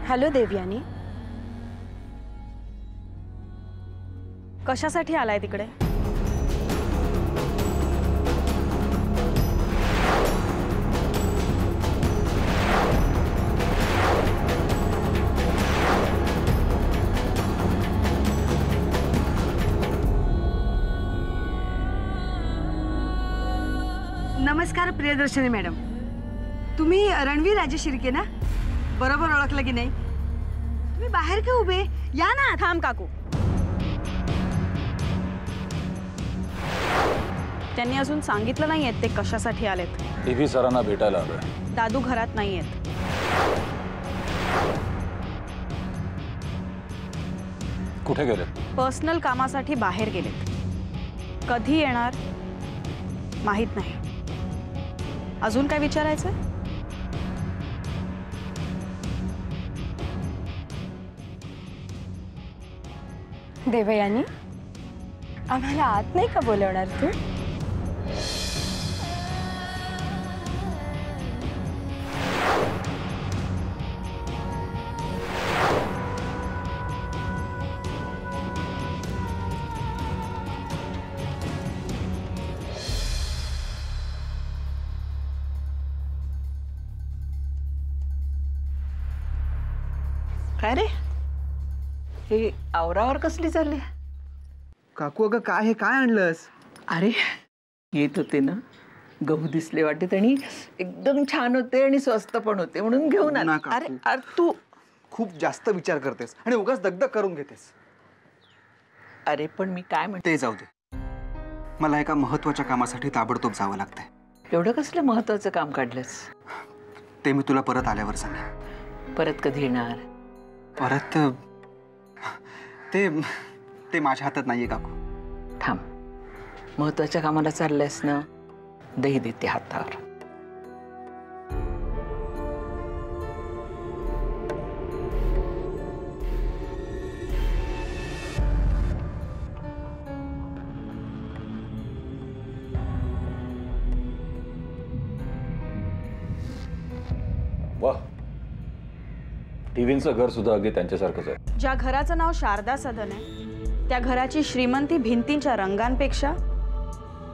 Hello Devyani, कशासाठी आलाय तिकडे? नमस्कार प्रियदर्शनी मॅडम, तुम्ही रणवीर राजे शिर्के ना? बरोबर ओळखलं की नाही? तुम्ही बाहेर का उभे? या ना. थांब काकू, त्यांनी अजून सांगितलं नाहीयेत ते कशासाठी आलेत. टीव्ही सरांना भेटायला आलोय. दादू घरात नाहीयेत. कुठे गेले? पर्सनल कामासाठी बाहेर गेलेत. कधी येणार माहित नाही. अजून काय विचारायचं? देवयानी, आम्हाला आत नाही का बोलवणार तू? काय रे, हे आवरावर कसली चालली? काकू अगं काय हे काय आणलंस? अरे येत होते ना, गहू दिसले वाटत आणि एकदम छान होते आणि स्वस्त पण होते म्हणून घेऊन आले. अरे अरे तू खूप जास्त विचार करतेस आणि उगाच दगदग करून घेतेस. अरे पण मी काय म्हणते, ते जाऊ दे. मला एका महत्त्वाच्या कामासाठी ताबडतोब जावं लागतंय. एवढं कसलं महत्वाचं काम काढलंस? ते मी तुला परत आल्यावर सांगेन. परत कधी येणार? परत ते माझ्या हातात नाहीये काकू. थांब, महत्वाच्या कामाला चाललंयस ना, दही देते हातावर. वाह, टीव्हींचं घर सुद्धा अगदी त्यांच्यासारखंच आहे. ज्या घराचं नाव शारदा सदन आहे त्या घराची श्रीमंती भिंतींच्या रंगांपेक्षा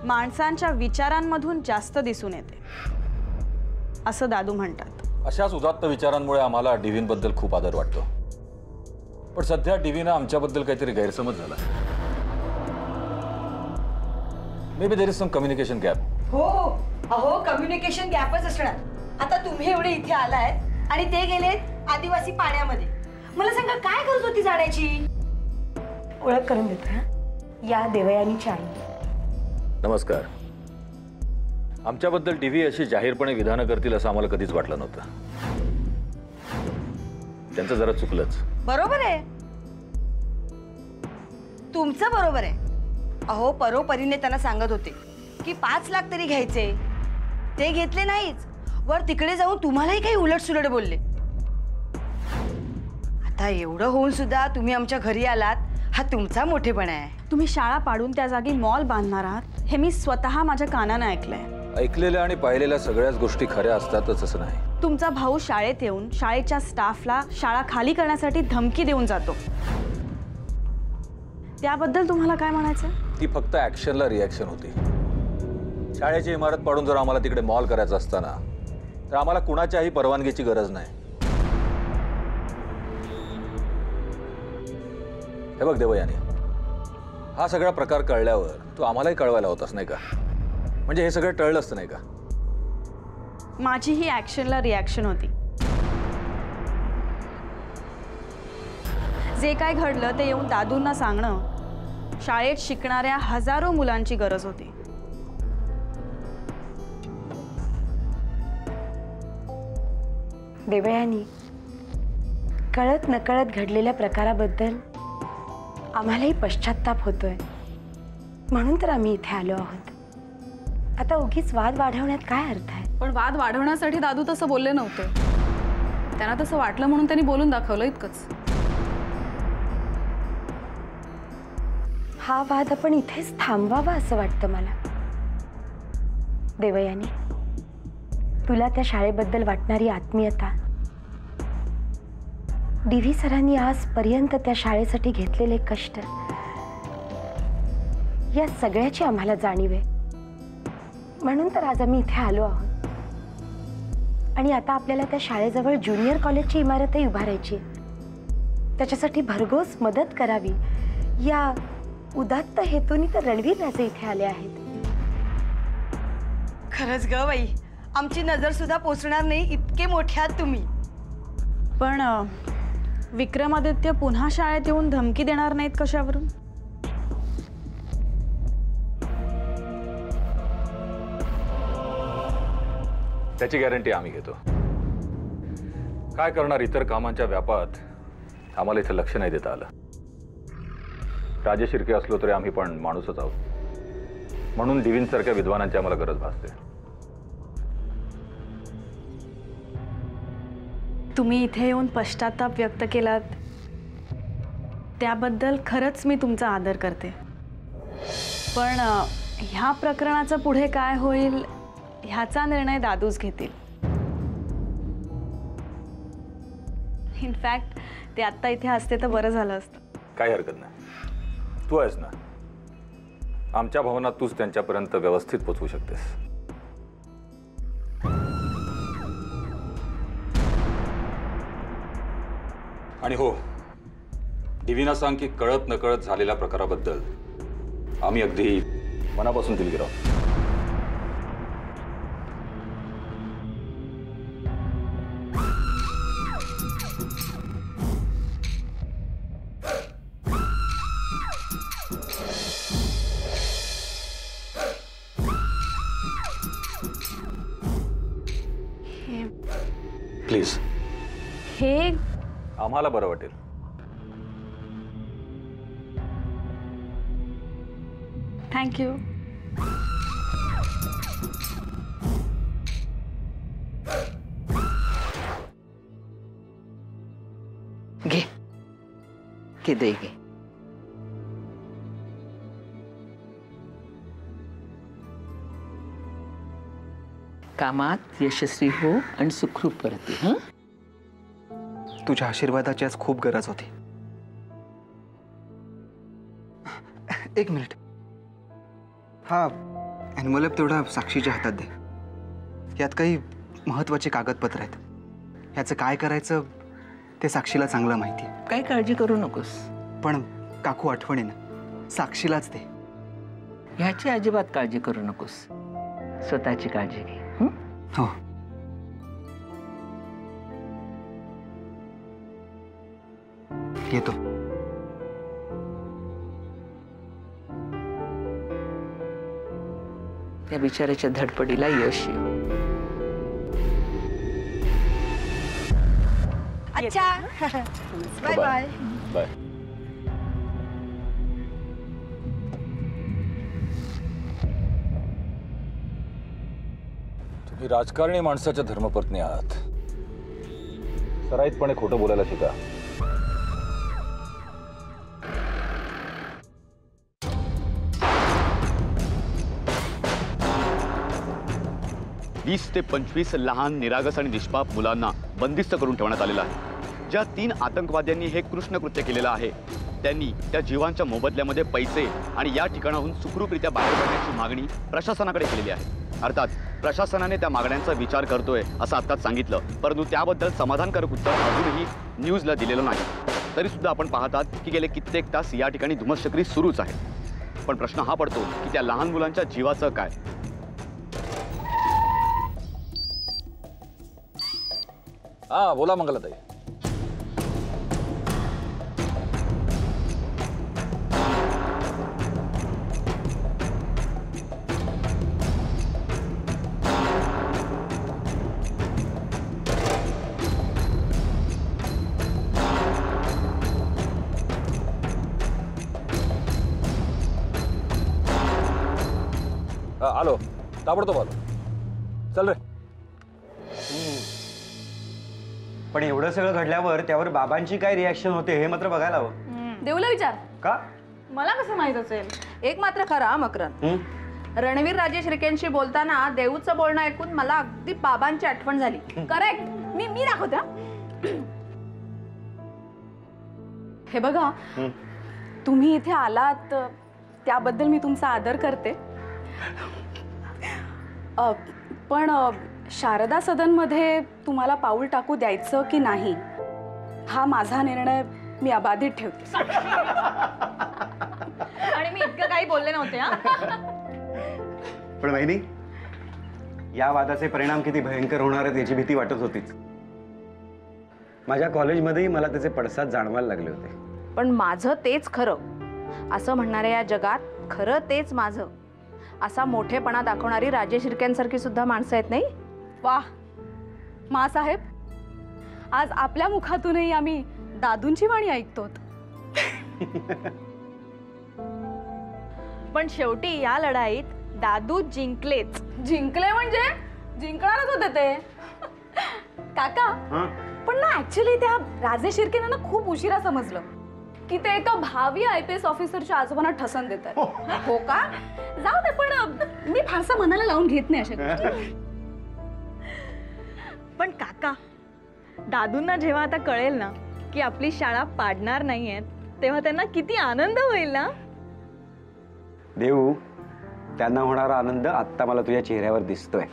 माणसांच्या विचारांमधून जास्त दिसून येते असं दादू म्हणतात. अशाच उदात्त विचारांमुळे आम्हाला टीव्हींबद्दल खूप आदर वाटतो. पण सध्या टीव्हीनं आमच्याबद्दल काहीतरी गैरसमज झाला. Maybe there is some communication gap. हो अहो, कम्युनिकेशन गॅपच असणार. आता तुम्ही एवढे इथे आलायत आणि ते गेलेत आदिवासी पाण्यामध्ये. मला सांगा, काय गरज होती जाण्याची? ओळख करून देतो. हा, या देवयानीची आई. नमस्कार. आमच्याबद्दल टीव्ही अशी जाहीरपणे विधानं करतील असं आम्हाला कधीच वाटलं नव्हतं. त्यांचं जरा चुकलंच. बरोबर आहे, तुमचं बरोबर आहे. अहो, परोपरीने त्यांना सांगत होते की 5 लाख तरी घ्यायचे, ते घेतले नाहीच. वर तिकडे जाऊन तुम्हालाही काही उलटसुलट बोलले. आता एवढं होऊन सुद्धा तुम्ही आमच्या घरी आलात, हा तुमचा मोठेपणा आहे. तुम्ही शाळा पाडून त्या जागी मॉल बांधणार आहात हे मी स्वतः माझ्या कानाने ऐकलंय. ऐकलेल्या आणि पाहिलेल्या सगळ्याच गोष्टी खऱ्या असतातच असं नाही. तुमचा भाऊ शाळेत येऊन शाळेच्या स्टाफला शाळा खाली करण्यासाठी धमकी देऊन जातो. त्याबद्दल तुम्हाला काय म्हणायचं? ती फक्त ऍक्शनला रिॲक्शन होती. शाळेची इमारत पाडून जर आम्हाला तिकडे मॉल करायचा असताना तर आम्हाला कुणाच्याही परवानगीची गरज नाही. हे बघ देवयानी, हा सगळा प्रकार कळल्यावर तू आम्हालाही कळवायला होतास नाही का? म्हणजे हे सगळं टळलं असतं नाही का? माझी ही ऍक्शनला रिॲक्शन होती. जे काय घडलं ते येऊन दादूंना सांगणं शाळेत शिकणाऱ्या हजारो मुलांची गरज होती. देवयानी, कळत नकळत घडलेल्या प्रकाराबद्दल आम्हालाही पश्चात्ताप होतोय, म्हणून तर आम्ही इथे आलो आहोत. आता उगीच वाद वाढवण्यात काय अर्थ आहे? पण वाद वाढवण्यासाठी दादू तसं बोलले नव्हते. त्यांना तसं वाटलं म्हणून त्यांनी बोलून दाखवलं, इतकंच. हा वाद आपण इथेच थांबवावा असं वाटतं मला. देवयानी, तुला त्या शाळेबद्दल वाटणारी आत्मीयता DV सरांनी आजपर्यंत त्या शाळेसाठी घेतलेले कष्ट, या सगळ्याची आम्हाला जाणीव आहे. म्हणून तर आज आम्ही इथे आलो आहोत. आणि आता आपल्याला त्या शाळेजवळ ज्युनियर कॉलेजची इमारतही उभारायची आहे. त्याच्यासाठी भरघोस मदत करावी या उदात्त हेतूने तर रणवीर राजे इथे आले आहेत. खरंच ग बाई, आमची नजर सुद्धा पोचणार नाही इतके मोठे आहात तुम्ही. पण विक्रमादित्य पुन्हा शाळेत येऊन धमकी देणार नाहीत कशावरून? त्याची गॅरंटी आम्ही घेतो. काय करणार, इतर कामांच्या व्यापात आम्हाला इथे लक्ष नाही देता आलं. राजे शिर्के असलो तरी आम्ही पण माणूसच आहोत. म्हणून दिवींसारख्या विद्वानांची आम्हाला गरज भासते. तुम्ही इथे येऊन पश्चाताप व्यक्त केलात त्याबद्दल खरंच मी तुमचा आदर करते. पण ह्या प्रकरणाचं पुढे काय होईल ह्याचा निर्णय दादूच घेतील. इनफॅक्ट ते आत्ता इथे असते तर बरं झालं असतं. काही हरकत नाही, तू आहेस ना. आमच्या भावना तूच त्यांच्यापर्यंत व्यवस्थित पोचवू शकतेस. आणि हो, दिवीना सांग की कळत नकळत झालेल्या प्रकाराबद्दल आम्ही अगदी मनापासून दिलगीर आहोत. प्लीज, हे आम्हाला बरं वाटेल. थँक्यू. घे दे घे. कामात यशस्वी हो आणि सुखरूप परत ये. तुझ्या आशीर्वादाची आज खूप गरज होती. एक मिनिट, हा एन्व्हलप तेवढा साक्षीच्या हातात दे. यात काही महत्वाचे कागदपत्र आहेत. ह्याचं काय करायचं ते साक्षीला चांगलं माहिती आहे. काय काळजी करू नकोस. पण काकू आठवणीनं साक्षीलाच दे. ह्याची अजिबात काळजी करू नकोस. स्वतःची काळजी घे. हो. येतो. त्या बिचाऱ्याच्या धडपडीला यश येऊ. अच्छा, बाय बाय. बाय. तुम्ही राजकारणी माणसाच्या धर्मपत्नी आहात. सराईतपणे खोटं बोलायला शिका. 20 ते 25 लहान निरागस आणि निष्पाप मुलांना बंदिस्त करून ठेवण्यात आलेलं आहे. ज्या 3 आतंकवाद्यांनी हे कृष्ण कृत्य केलेलं आहे त्यांनी त्या जीवांच्या मोबदल्यामध्ये पैसे आणि या ठिकाणाहून सुखरूपरित्या बाहेर पडण्याची मागणी प्रशासनाकडे केलेली आहे. अर्थात प्रशासनाने त्या मागण्यांचा विचार करतोय असं आत्ताच सांगितलं, परंतु त्याबद्दल समाधानकारक उत्तर अजूनही न्यूजला दिलेलं नाही. तरी सुद्धा आपण पाहतात की गेले कित्येक तास या ठिकाणी धुमश्चक्री सुरूच आहे. पण प्रश्न हा पडतो की त्या लहान मुलांच्या जीवाचं काय? हा, बोला मंगलाताई. आलो, ताबडतोब आलो. चल रे. पण एवढं सगळं घडल्यावर त्यावर बाबांची काय रिॲक्शन होते हे मात्र बघायला हवं. देऊला विचार. का? मला कसं माहित असेल? एक मात्र खरा मकरन, रणवीर राजे शिर्केंशी बोलताना देऊचं बोलणं ऐकून मला अगदी बाबांची आठवण झाली. करेक्ट. मी दाखवते. हे बघा, तुम्ही इथे आलात त्याबद्दल मी तुमचा आदर करते. पण शारदा सदनमध्ये तुम्हाला पाऊल टाकू द्यायचं की नाही हा माझा निर्णय मी अबाधित ठेवते. आणि मी इतकं काही बोलले नव्हते हा. पण वहिनी, या वादाचे परिणाम किती भयंकर होणार आहेत याची भीती वाटत होतीच. माझ्या कॉलेजमध्येही मला त्याचे पडसाद जाणवायला लागले होते. पण माझं तेच खरं असं म्हणणाऱ्या या जगात खरं तेच माझं असा मोठेपणा दाखवणारी राजेश शिर्क्यांसारखी सुद्धा माणसं आहेत नाही. वाह मासाहेब, आज आपल्या मुखातूनही आम्ही दादूंची वाणी ऐकतो. पण शेवटी या लढाईत दादू जिंकलेच. जिंकले म्हणजे जिंकणारच होते ते. काका, पण ना ऍक्च्युली त्या राजेश शिर्केंना ना खूप उशिरा समजलं की ते एका भावी IPS ऑफिसरच्या आजोबांना ठसन देत आहेत. हो का? जाऊ दे, पण मी फारसा मनाला लावून घेत नाही अशा गोष्टी. पण काका, दादूंना जेव्हा आता कळेल ना की आपली शाळा पाडणार नाहीयेत, तेव्हा त्यांना किती आनंद होईल ना. देऊ, त्यांना होणारा आनंद आत्ता मला तुझ्या चेहऱ्यावर दिसतोय.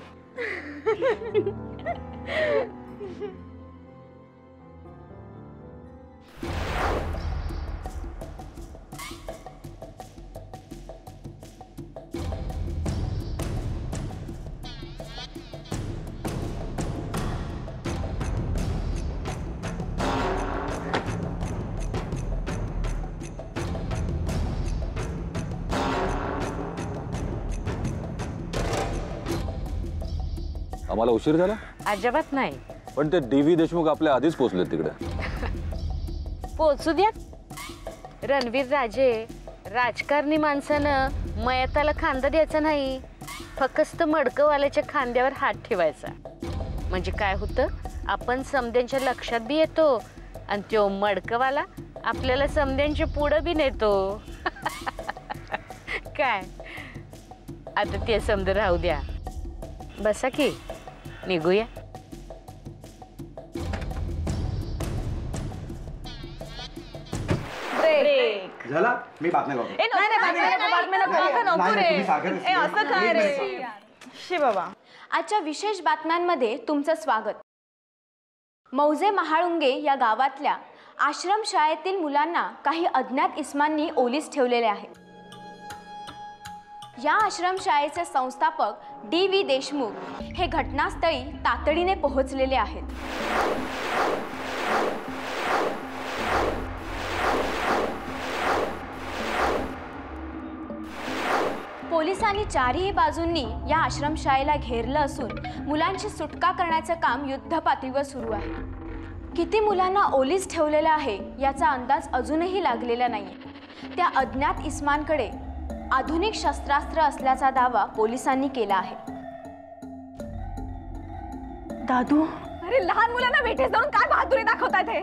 आम्हाला उशीर झाला? अजिबात नाही. पण ते DV देशमुख आपल्या आधीच पोहोचले तिकडे. पोचू द्या. रणवीर राजे राजकारणी माणसानं मयताला खांदा द्यायचा नाही, फक्त मडकवाल्याच्या खांद्यावर हात ठेवायचा. म्हणजे काय होतं, आपण समद्यांच्या लक्षात बी येतो आणि तो मडकवाला आपल्याला समद्यांच्या पुढं बी नेतो. काय आता ते समद राहू द्या. बसा की निघूया. झाला, मी बातम्या लावतो. आजच्या विशेष बातम्यांमध्ये तुमचं स्वागत. मौजे महाळुंगे या गावातल्या आश्रमशाळेतील मुलांना काही अज्ञात इस्मांनी ओलीस ठेवलेले आहे. या आश्रमशाळेचे संस्थापक DV देशमुख हे घटनास्थळी तातडीने पोहोचलेले आहेत. पोलिसांनी चारही बाजूंनी या आश्रमशाळेला घेरलं असून मुलांची सुटका करण्याचं काम युद्धपातळीवर सुरू आहे. किती मुलांना ओलीस ठेवलेलं आहे याचा अंदाज अजूनही लागलेला नाहीये. त्या अज्ञात इस्मांकडे आधुनिक शस्त्रास्त्र असल्याचा दावा पोलिसांनी केला आहे. दादू, अरे लहान मुलांना वेठीस धरून काय बहादुरी दाखवतायत हे?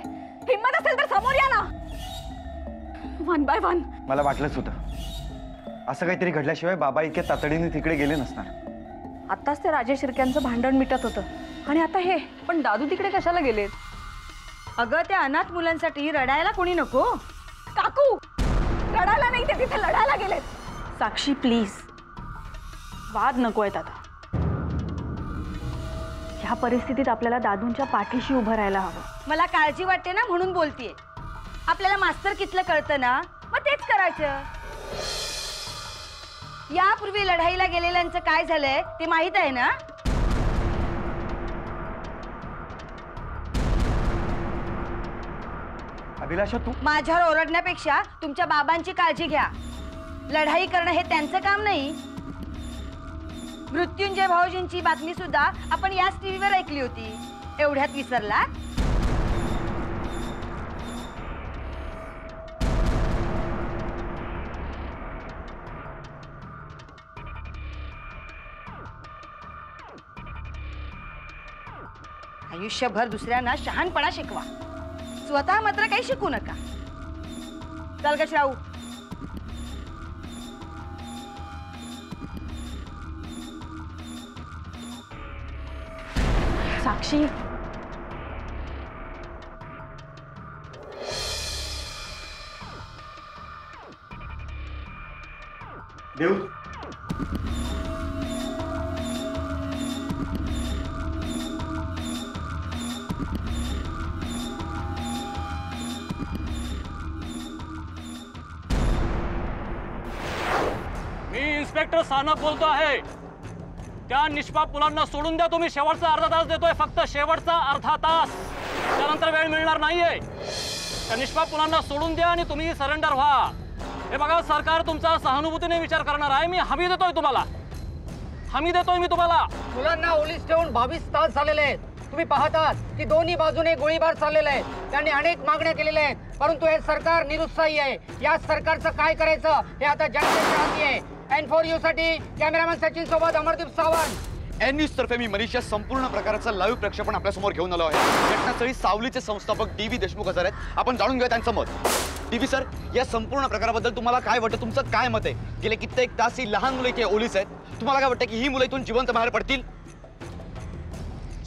हिम्मत असेल तर समोर या ना. 1 by 1. मला वाटलंच होतं असं काहीतरी घडल्याशिवाय बाबा इतक्या तातडीने तिकडे गेले नसणार. आताच ते राजेश शिर्क्यांचं भांडण मिटत होतं आणि आता हे. पण दादू तिकडे कशाला गेलेत? अगं, त्या अनाथ मुलांसाठी रडायला कोणी नको. काकू, रडायला नाही, ते तिथे लढायला गेलेत. साक्षी प्लीज, वाद नको आहेत आता. ह्या परिस्थितीत आपल्याला दादूंच्या पाठीशी उभं राहायला हवं. मला काळजी वाटते ना म्हणून बोलतेय. आपल्याला मास्तर कितलं कळतं ना, मग तेच करायचं. यापूर्वी लढाईला गेलेल्यांचं काय झालंय ते माहित आहे ना. अभिलाषा, तू माझ्यावर ओरडण्यापेक्षा तुमच्या बाबांची काळजी घ्या. लढाई करणं हे त्यांचं काम नाही. मृत्युंजय भाऊजींची बातमी सुद्धा आपण याच टीव्हीवर ऐकली होती. एवढ्यात विसरला? आयुष्यभर दुसऱ्यांना शहाणपणा शिकवा, स्वतः मात्र काही शिकू नका. चल ग श्राऊ. साक्षी, देऊ. मी इन्स्पेक्टर सानप बोलतो आहे. त्या निष्पाप मुलांना सोडून द्या तुम्ही. शेवटचा अर्धा तास देतोय, फक्त शेवटचा अर्धा तास. त्यानंतर वेळ मिळणार नाहीये. त्या निष्पाप मुलांना सोडून द्या आणि तुम्ही सरेंडर व्हा. हे बघा, सरकार तुमचा सहानुभूतीने विचार करणार आहे. मी हमी देतोय तुम्हाला, हमी देतोय मी तुम्हाला. मुलांना ओलीस ठेवून 22 तास झालेले आहेत. तुम्ही पाहतात की दोन्ही बाजूने गोळीबार चाललेला आहे. त्यांनी अनेक मागण्या केलेल्या आहेत, परंतु हे सरकार निरुत्साही आहे. या सरकारचं काय करायचं हे आता जनतेच्या हाती आहे. N4U साठी कॅमेरामॅन सचिन सोबत अमरदीप सावंत. न्यूज तर्फे मी मनीष या संपूर्ण प्रकाराचं लाईव्ह प्रक्षेपण आपल्यासमोर घेऊन आलो आहे. घटनास्थळी सावलीचे संस्थापक DV देशमुख हजर आहेत. आपण जाणून घेऊया त्यांचं मत. DV सर, या संपूर्ण प्रकाराबद्दल तुम्हाला काय वाटतं? तुमचं काय मत आहे? गेले कित्येक तास ही लहान मुलं इथे ओलीस आहेत. तुम्हाला काय वाटतं की ही मुलं इथून जिवंत बाहेर पडतील?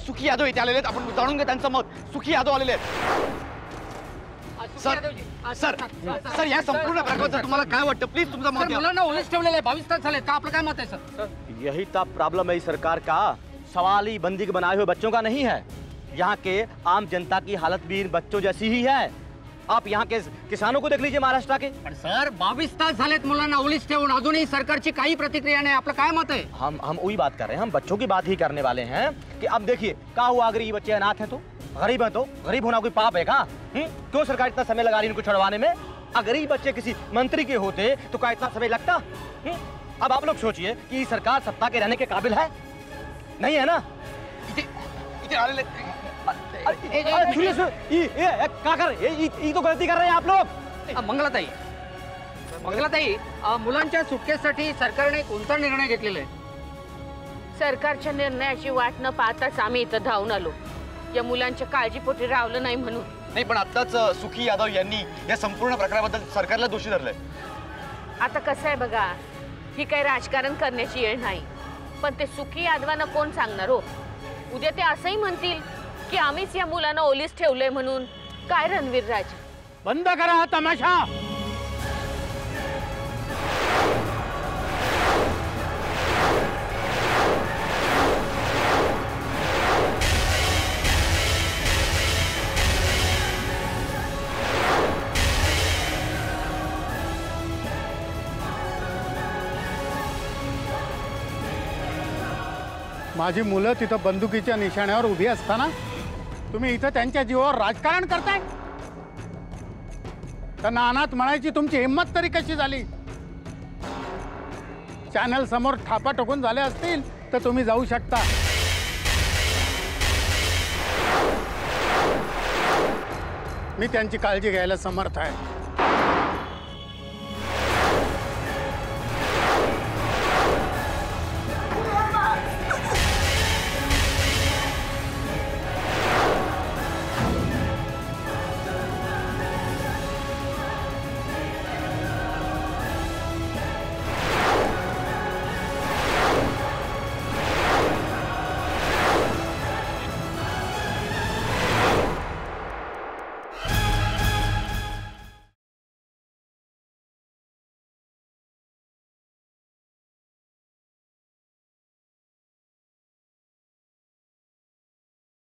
सुखी यादव इथे आलेले आहेत. आपण जाणून घेऊ त्यांचं मत. सुखी यादव आलेले आहेत. सर सर सर या संपूर्ण प्रकाराबद्दल तुम्हाला काय वाटतं? प्लीज तुमचं मत. मुलांना ओलीस ठेवलेले आहे 22 तास झाले. का आपलं काय मत आहे सर? यही तो प्रॉब्लम है इस सरकार का. सवाल ही बंदी के बनाए हुए बच्चों का नहीं है. यहाँ के आम जनता की हालत भी इन बच्चों जैसी ही है. आप यहाँ के किसानों को देख लीजिए महाराष्ट्र के. पण सर 22 तास झालेत मुलांना ओलीस ठेवून, अजूनही सरकारची काही प्रतिक्रिया नहीं. आपलं काय मत है? हम वही बात कर रहे हैं. हम बच्चों की बात ही करने वाले हैं कि अब देखिए क्या हुआ. अगर ये बच्चे अनाथ हैं तो गरीब है, तो गरीब होना कोई पाप है क्या? क्यों सरकार इतना समय लगा रही है इनको छुड़वाने में? अगर ये बच्चे किसी मंत्री के होते तो क्या इतना समय लगता? अब आप लोग सोचिए कि सरकार सत्ता के रहने के काबिल है, नहीं है ना? तो गलती कर रहे हैं आप लोग. मंगलाताई, मंगलाताई, मुलांच्या सुटकेसाठी सरकारने कोणता निर्णय घेतलेला आहे? सरकारच्या निर्णयाची वाट न पाहताच आम्ही इथं धावून आलो. या मुलांच्या काळजीपोटी रावलं नाही म्हणून. नाही, पण आताच सुखी यादव यांनी या संपूर्ण प्रकाराबद्दल सरकारला दोषी धरलंय. आता कसं आहे बघा, ही काही राजकारण करण्याची वेळ नाही. पण ते सुखी यादवांना कोण सांगणार हो? उद्या ते असंही म्हणतील की आम्हीच या मुलांना ओलीस ठेवलंय म्हणून. काय रणवीर राज, बंद करा हा तमाशा. माझी मुलं तिथं बंदुकीच्या निशाण्यावर उभी असताना तुम्ही इथं त्यांच्या जीवावर राजकारण करताय. त्यांना अनाथ म्हणायची तुमची हिंमत तरी कशी झाली? चॅनल समोर थापा टोकून झाले असतील तर तुम्ही जाऊ शकता. मी त्यांची काळजी घ्यायला समर्थ आहे.